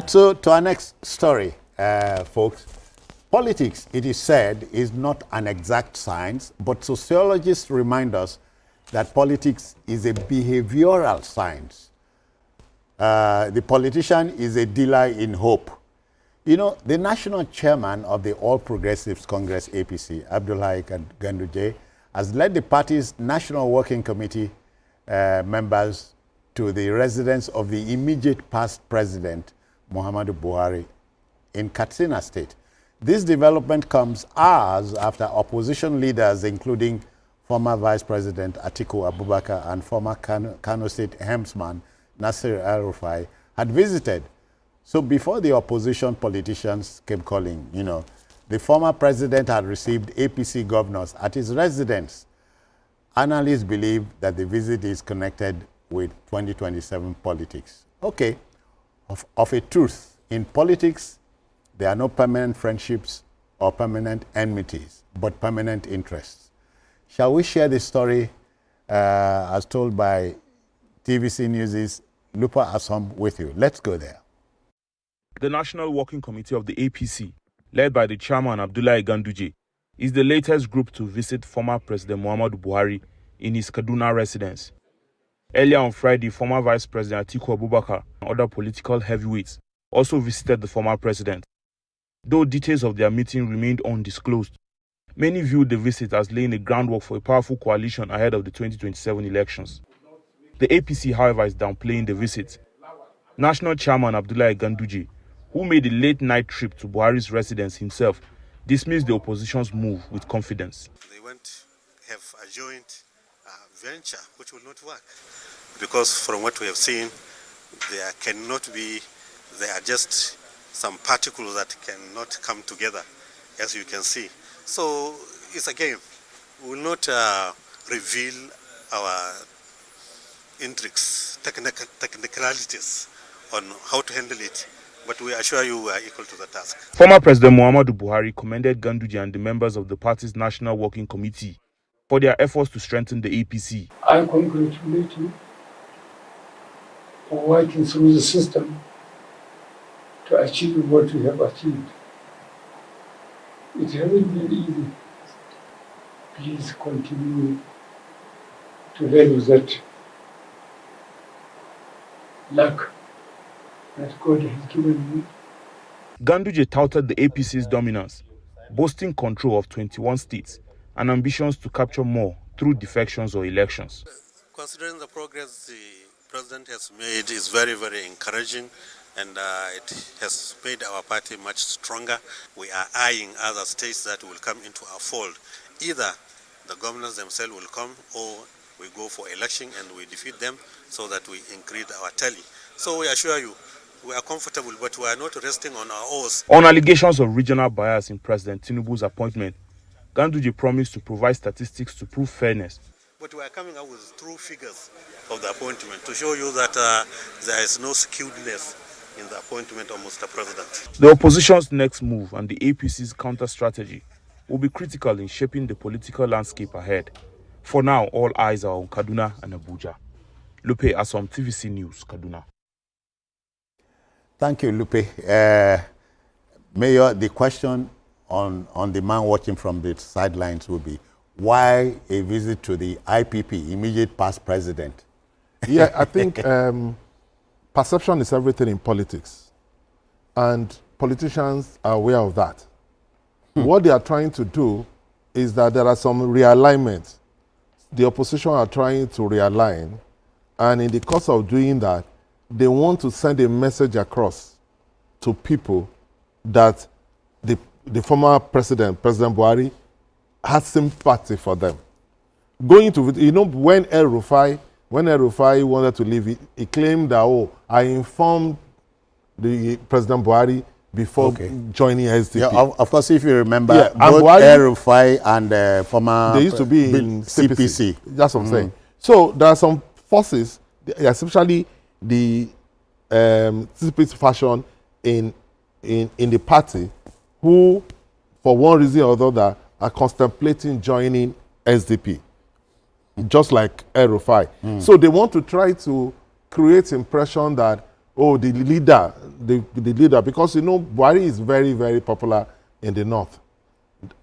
So to our next story, folks. Politics, it is said, is not an exact science, but sociologists remind us that politics is a behavioral science. The politician is a dealer in hope. You know, the national chairman of the All Progressives Congress, APC, Abdullahi Ganduje, has led the party's National Working Committee members to the residence of the immediate past President Muhammadu Buhari in Kaduna State. This development comes hours after opposition leaders, including former Vice President Atiku Abubakar and former Kaduna State helmsman Nasir El-Rufai, had visited. So before the opposition politicians came calling, you know, the former president had received APC governors at his residence. Analysts believe that the visit is connected with 2027 politics. Okay, of a truth, in politics, there are no permanent friendships or permanent enmities, but permanent interests. Shall we share this story as told by TVC News' Lupa Asom with you? Let's go there. The National Working Committee of the APC, led by the chairman Abdullahi Ganduje, is the latest group to visit former President Muhammadu Buhari in his Kaduna residence. Earlier on Friday, former Vice President Atiku Abubakar and other political heavyweights also visited the former president. Though details of their meeting remained undisclosed, many viewed the visit as laying the groundwork for a powerful coalition ahead of the 2027 elections. The APC, however, is downplaying the visit. National Chairman Abdullahi Ganduje, who made a late-night trip to Buhari's residence himself, dismissed the opposition's move with confidence. They want to have a joint venture, which will not work. Because from what we have seen, there are just some particles that cannot come together, as you can see. So it's a game. We will not reveal our intrigues, technicalities on how to handle it, but we assure you we are equal to the task. Former President Muhammadu Buhari commended Ganduje and the members of the party's National Working Committee for their efforts to strengthen the APC. I congratulate you for working through the system to achieve what we have achieved. It hasn't been easy. Please continue to value that luck that God has given you. Ganduje touted the APC's dominance, boasting control of 21 states and ambitions to capture more through defections or elections. Considering the progress the president has made is very, very encouraging, and it has made our party much stronger. We are eyeing other states that will come into our fold. Either the governors themselves will come, or we go for election and we defeat them so that we increase our tally. So we assure you, we are comfortable, but we are not resting on our oars. On allegations of regional bias in President Tinubu's appointment, Ganduje promised to provide statistics to prove fairness. But we are coming up with true figures of the appointment to show you that there is no skewedness in the appointment of Mr. President. The opposition's next move and the APC's counter-strategy will be critical in shaping the political landscape ahead. For now, all eyes are on Kaduna and Abuja. Lupe Asom, TVC News, Kaduna. Thank you, Lupe. Mayor, the question on the man watching from the sidelines will be, why a visit to the IPP, immediate past president? Yeah, I think perception is everything in politics, and politicians are aware of that. What they are trying to do is that there are some realignments. The opposition are trying to realign, and in the course of doing that, they want to send a message across to people that the former president, President Buhari, has sympathy for them. Going to, you know, when El-Rufai wanted to leave, he claimed that, oh, I informed the President Buhari before joining SDP. Yeah, of course, if you remember, yeah, both El-Rufai and former... They used to be in CPC. That's what I'm saying. So there are some forces, especially the CPC faction in the party, who, for one reason or another, are contemplating joining SDP, just like El-Rufai. So they want to try to create impression that, oh, the leader, because you know Buhari is very, very popular in the north,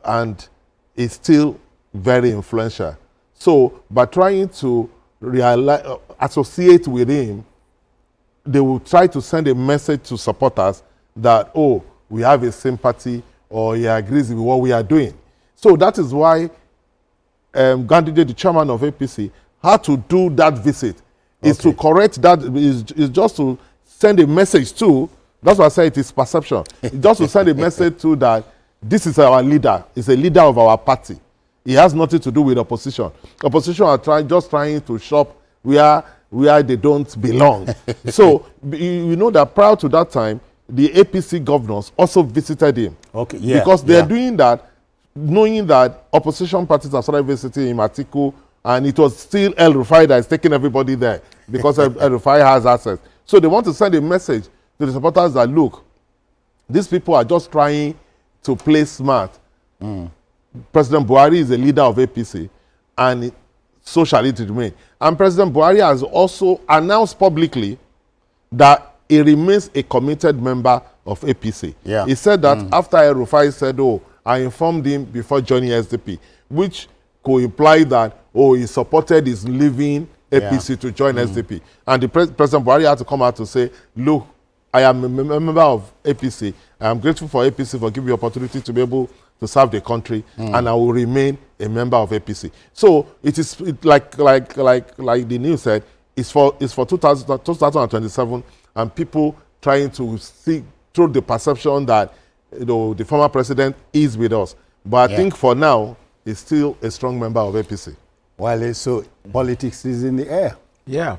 and is still very influential. So by trying to associate with him, they will try to send a message to supporters that, oh, we have a sympathy or he agrees with what we are doing. So that is why Ganduje, the chairman of APC, had to do that visit. Is to correct that, is just to send a message to, that's why I say it is perception. It's just to send a message to that this is our leader, is a leader of our party. It has nothing to do with opposition. Opposition are just trying to shop where they don't belong. So you know that prior to that time, the APC governors also visited him. Okay, yeah. Because they're doing that, knowing that opposition parties have started visiting him, Atiku, and it was still El-Rufai that is taking everybody there because El-Rufai has access. So they want to send a message to the supporters that, look, these people are just trying to play smart. President Buhari is a leader of APC, and so shall it remain. And President Buhari has also announced publicly that he remains a committed member of APC. Yeah. He said that after El-Rufai said, oh, I informed him before joining SDP, which could imply that, oh, he supported his leaving APC to join SDP. And the President Buhari had to come out to say, look, I am a member of APC. I am grateful for APC for giving me the opportunity to be able to serve the country, and I will remain a member of APC. So it is like the news said, it's for 2027, and people trying to see through the perception that, you know, the former president is with us. But I think for now, he's still a strong member of APC. Well, so politics is in the air. Yeah.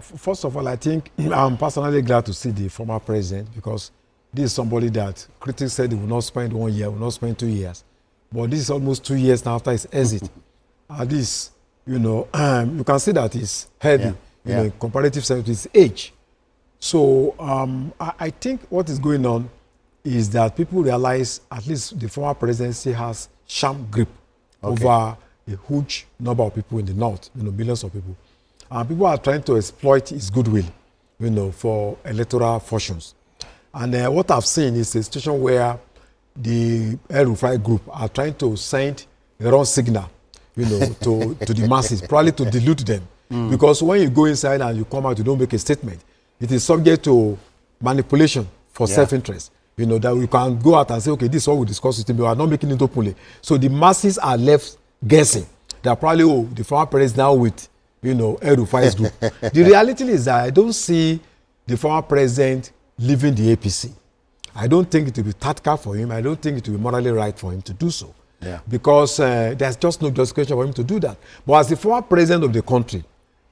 First of all, I think I'm personally glad to see the former president, because this is somebody that critics said he will not spend 1 year, will not spend 2 years. But this is almost 2 years now after his exit. At least, you know, you can see that he's healthy, you know, in comparative sense to his age. So I think what is going on is that people realize at least the former presidency has sham grip over a huge number of people in the north, you know, millions of people. And people are trying to exploit his goodwill, you know, for electoral fortunes. And what I've seen is a situation where the El-Rufai group are trying to send the wrong signal, you know, to the masses, probably to dilute them. Because when you go inside and you come out, you don't make a statement. It is subject to manipulation for self-interest. You know, that we can go out and say, okay, this is what we discussed with him, but we are not making it openly. So the masses are left guessing. They are probably, oh, the former president now with, you know, El-Rufai's group. The reality is that I don't see the former president leaving the APC. I don't think it will be tactical for him. I don't think it will be morally right for him to do so. Yeah. Because there's just no justification for him to do that. But as the former president of the country,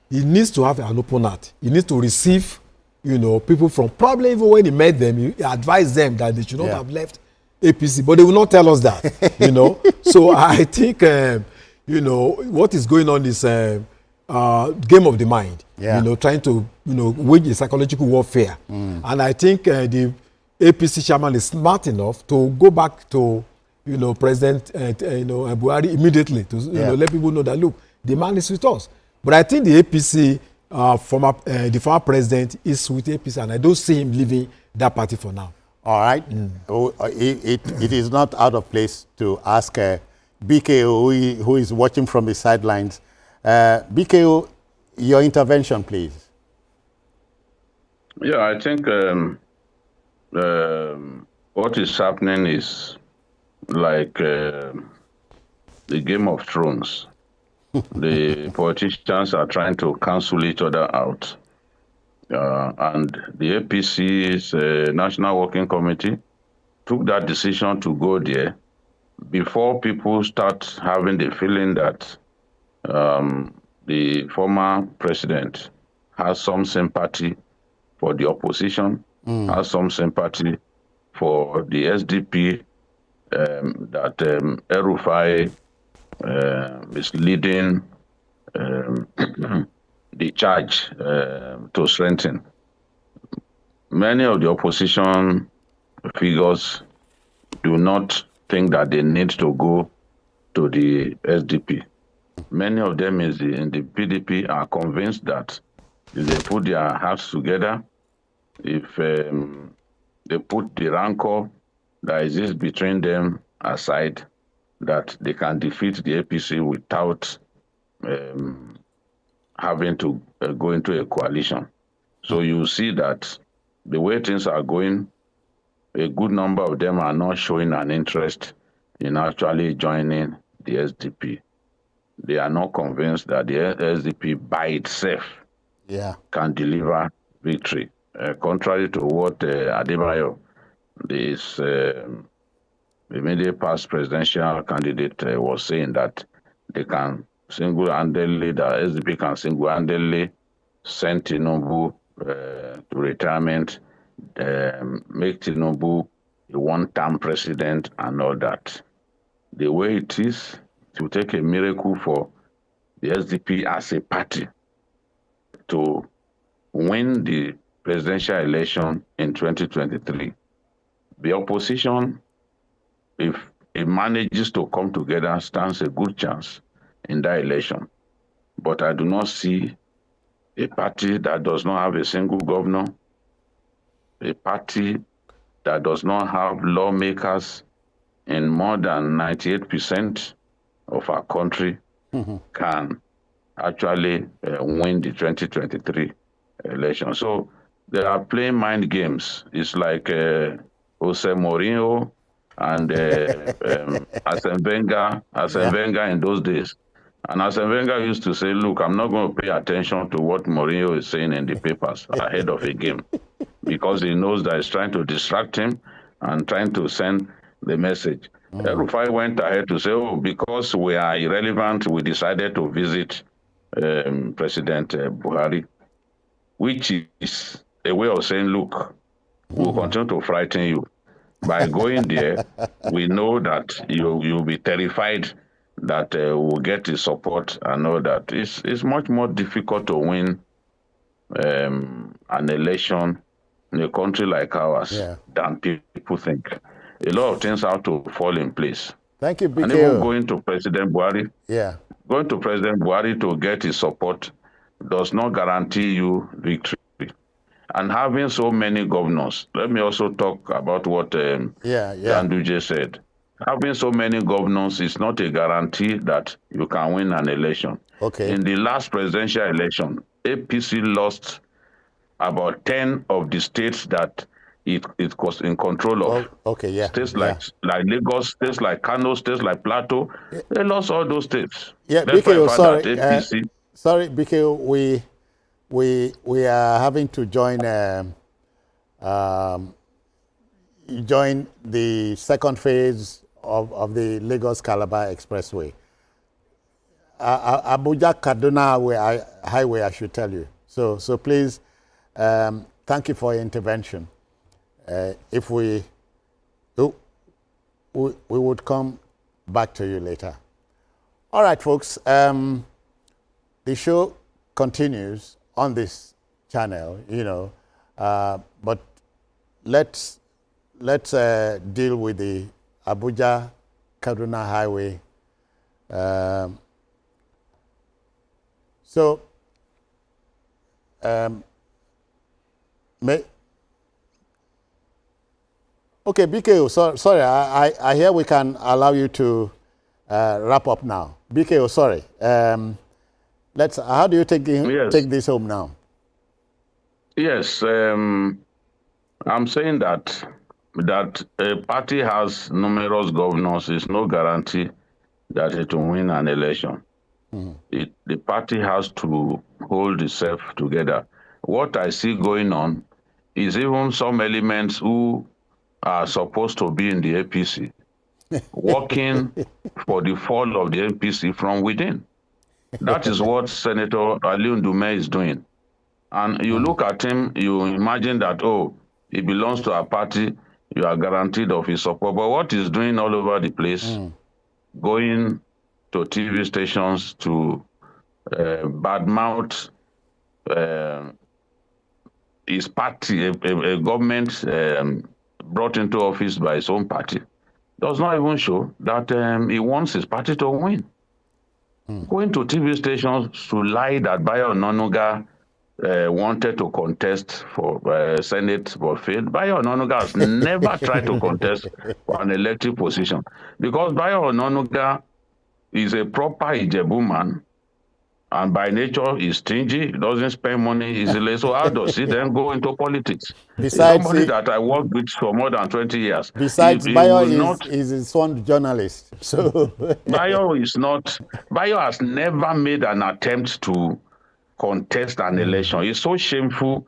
he needs to have an open heart. He needs to receive, you know, people from, probably even when he met them, he advised them that they should not have left APC. But they will not tell us that, you know. So I think, you know, what is going on is game of the mind, you know, trying to, you know, wage a psychological warfare. And I think the APC chairman is smart enough to go back to, you know, President you know, Buhari immediately to, you know, let people know that, look, the man is with us. But I think the APC, the former president is with APC, and I don't see him leaving that party for now. All right. It is not out of place to ask BKO, who is watching from the sidelines. BKO, your intervention, please. Yeah, I think what is happening is like the Game of Thrones. The politicians are trying to cancel each other out. And the APC's National Working Committee took that decision to go there before people start having the feeling that the former president has some sympathy for the opposition, has some sympathy for the SDP, that El-Rufai is leading the charge to strengthen. Many of the opposition figures do not think that they need to go to the SDP. Many of them in the PDP are convinced that if they put their hearts together, if they put the rancor that exists between them aside, that they can defeat the APC without having to go into a coalition. So you see that the way things are going, a good number of them are not showing an interest in actually joining the SDP. They are not convinced that the SDP by itself can deliver victory. Contrary to what Adebayo, this immediate past presidential candidate, was saying, that they can single-handedly, the SDP can single-handedly send Tinubu to retirement, make Tinubu a one-term president and all that. The way it is, it will take a miracle for the SDP as a party to win the presidential election in 2023. The opposition, if it manages to come together, stands a good chance in that election. But I do not see a party that does not have a single governor, a party that does not have lawmakers in more than 98% of our country can actually win the 2023 election. So they are playing mind games. It's like Jose Mourinho and Arsene Wenger in those days. And Arsene Wenger used to say, look, I'm not going to pay attention to what Mourinho is saying in the papers ahead of a game, because he knows that it's trying to distract him and trying to send the message. El-Rufai went ahead to say, oh, because we are irrelevant, we decided to visit President Buhari, which is a way of saying, look, we'll continue to frighten you. By going there, we know that you'll be terrified that we'll get his support and all that. It's much more difficult to win an election in a country like ours than people think. A lot of things have to fall in place. Thank you, BKO. And even going to President Buhari, going to President Buhari to get his support does not guarantee you victory. And having so many governors, let me also talk about what Ganduje said. Having so many governors is not a guarantee that you can win an election. In the last presidential election, APC lost about 10 of the states that it was in control of. States like Lagos, states like Kano, states like Plateau, they lost all those states. BKO, sorry, BKO, we are having to join the second phase of the Lagos-Calabar Expressway. Abuja Kaduna Highway, I should tell you. So please, thank you for your intervention. If we would come back to you later. All right, folks. The show continues on this channel, but let's deal with the Abuja Kaduna Highway. Okay, BKO, sorry, I hear we can allow you to wrap up now. BKO, sorry. How do you take this home now? Yes, I'm saying that a party has numerous governors is no guarantee that it will win an election. The party has to hold itself together. What I see going on is even some elements who are supposed to be in the APC working for the fall of the APC from within. That is what Senator Aliu Ndume is doing. And you look at him, you imagine that, oh, he belongs to a party, you are guaranteed of his support. But what he's doing all over the place, going to TV stations to badmouth his party, a government brought into office by his own party, does not even show that he wants his party to win. Going to TV stations to lie that Bayo Onanuga wanted to contest for Senate but failed. Bayo Onanuga has never tried to contest for an elected position because Bayo Onanuga is a proper Ijebu man, and by nature he's stingy, he doesn't spend money easily. So how does he then go into politics? Besides, Somebody that I worked with for more than 20 years. Besides, he Bayo will not, is his son journalist. So Bayo has never made an attempt to contest an election. It's so shameful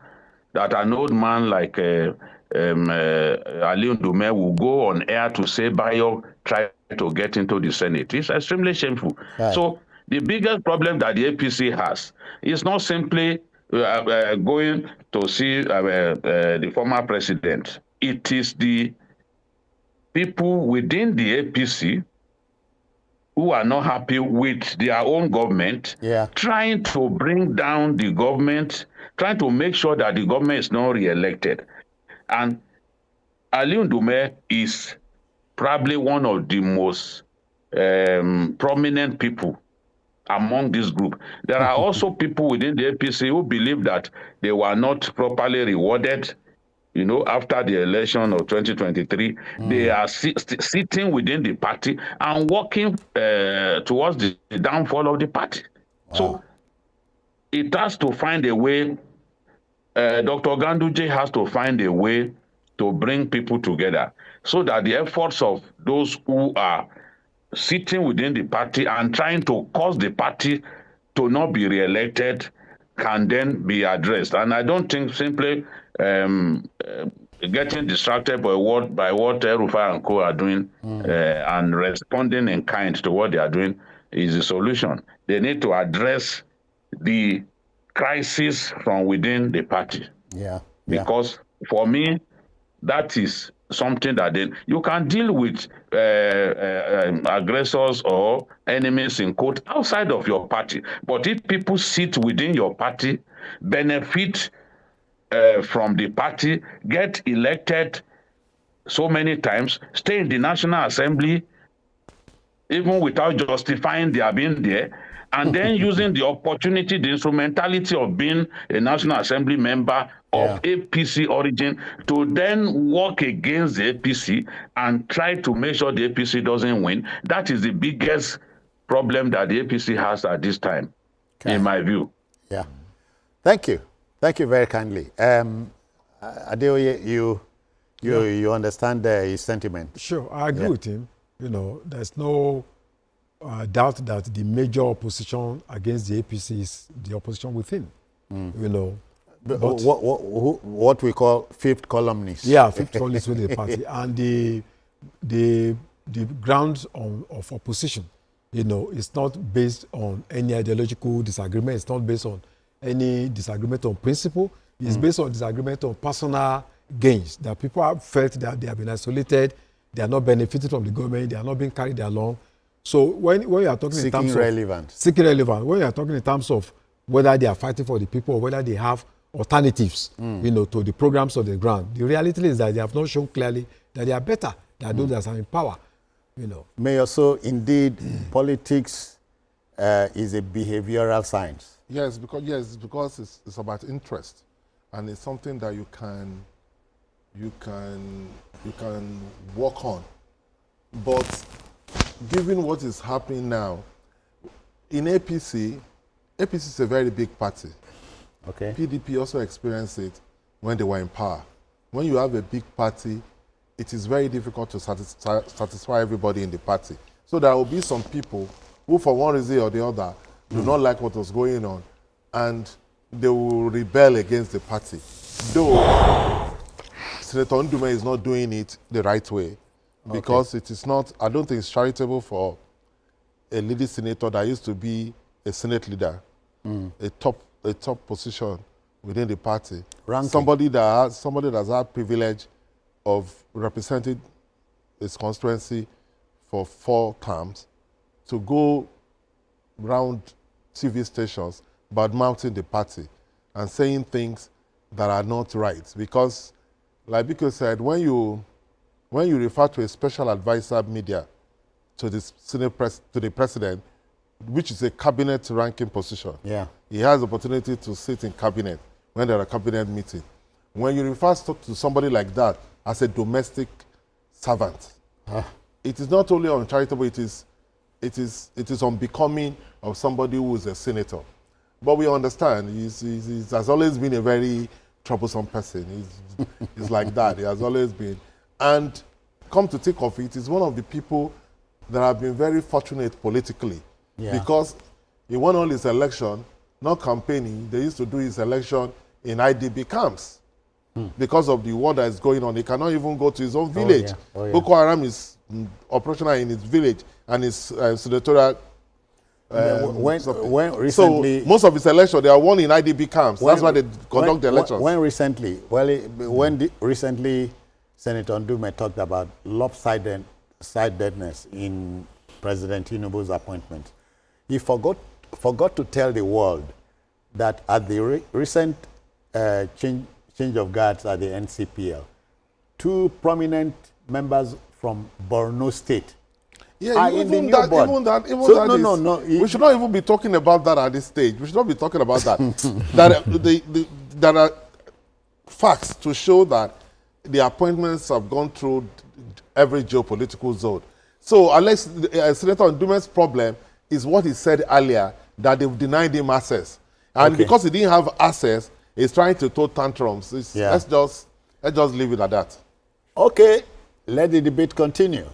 that an old man like Ali Ndume will go on air to say Bayo tried to get into the Senate. It's extremely shameful. Right. So the biggest problem that the APC has is not simply going to see the former president. It is the people within the APC who are not happy with their own government, trying to bring down the government, trying to make sure that the government is not re-elected. And Ali Ndume is probably one of the most prominent people among this group. There are also people within the APC who believe that they were not properly rewarded. You know, after the election of 2023, they are sitting within the party and working towards the downfall of the party. Wow. So it has to find a way, Dr. Ganduje has to find a way to bring people together so that the efforts of those who are sitting within the party and trying to cause the party to not be re-elected can then be addressed. And I don't think simply getting distracted by what El-Rufai and co are doing and responding in kind to what they are doing is the solution. They need to address the crisis from within the party. Because for me, that is something that you can deal with aggressors or enemies in quote outside of your party. But if people sit within your party, benefit from the party, get elected so many times, stay in the National Assembly, even without justifying their being there, and then using the opportunity, the instrumentality of being a National Assembly member of APC origin to then work against the APC and try to make sure the APC doesn't win. That is the biggest problem that the APC has at this time, in my view. Thank you. Thank you very kindly. Adeoye, you understand his sentiment? Sure, I agree with him. You know, there's no doubt that the major opposition against the APC is the opposition within. You know, but what we call fifth columnists. Fifth columnists within the party, and the grounds of opposition. You know, it's not based on any ideological disagreement. It's not based on any disagreement on principle. It's based on disagreement on personal gains. That people have felt that they have been isolated, they are not benefiting from the government, they are not being carried along. So when you are talking in terms of seeking relevance, when you are talking in terms of whether they are fighting for the people or whether they have alternatives, you know, to the programs of the ground, the reality is that they have not shown clearly that they are better than those that are in power. You know. Mayor, so indeed, politics is a behavioral science. Yes, because it's about interest, and it's something that you can work on. But given what is happening now in APC is a very big party. Okay. PDP also experienced it when they were in power. When you have a big party, it is very difficult to satisfy everybody in the party. So there will be some people who, for one reason or the other, do not like what was going on, and they will rebel against the party. Though Senator Ndume is not doing it the right way, because it is not, I don't think it's charitable for a lady senator that used to be a Senate leader, a top position within the party. Ranking. Somebody that's had privilege of representing his constituency for 4 terms, to go round TV stations bad-mouthing the party and saying things that are not right. Because, like Biko said, when you refer to a special advisor media to the president, which is a cabinet ranking position. Yeah. He has the opportunity to sit in cabinet when there are cabinet meetings. When you refer to somebody like that as a domestic servant, it is not only uncharitable, it is unbecoming of somebody who is a senator. But we understand he has always been a very troublesome person. He's like that. He has always been. And come to think of it, he's one of the people that have been very fortunate politically. Yeah. Because he won all his election, not campaigning. They used to do his election in IDB camps. Because of the war that is going on. He cannot even go to his own village. Boko Haram is operational in his village and his senatorial. When recently, so most of his elections, they are won in IDB camps. That's why they conduct the elections. When recently, recently Senator Ndume talked about lopsidedness in President Tinubu's appointment, he forgot to tell the world that at the recent change of guards at the NCPL, 2 prominent members from Borno State are in the new board. We should not even be talking about that at this stage. We should not be talking about that. There are facts to show that the appointments have gone through every geopolitical zone. So, unless Senator Ndume's problem is what he said earlier, that they've denied him access. And because he didn't have access, he's trying to throw tantrums. Let's just leave it at that. Okay, let the debate continue.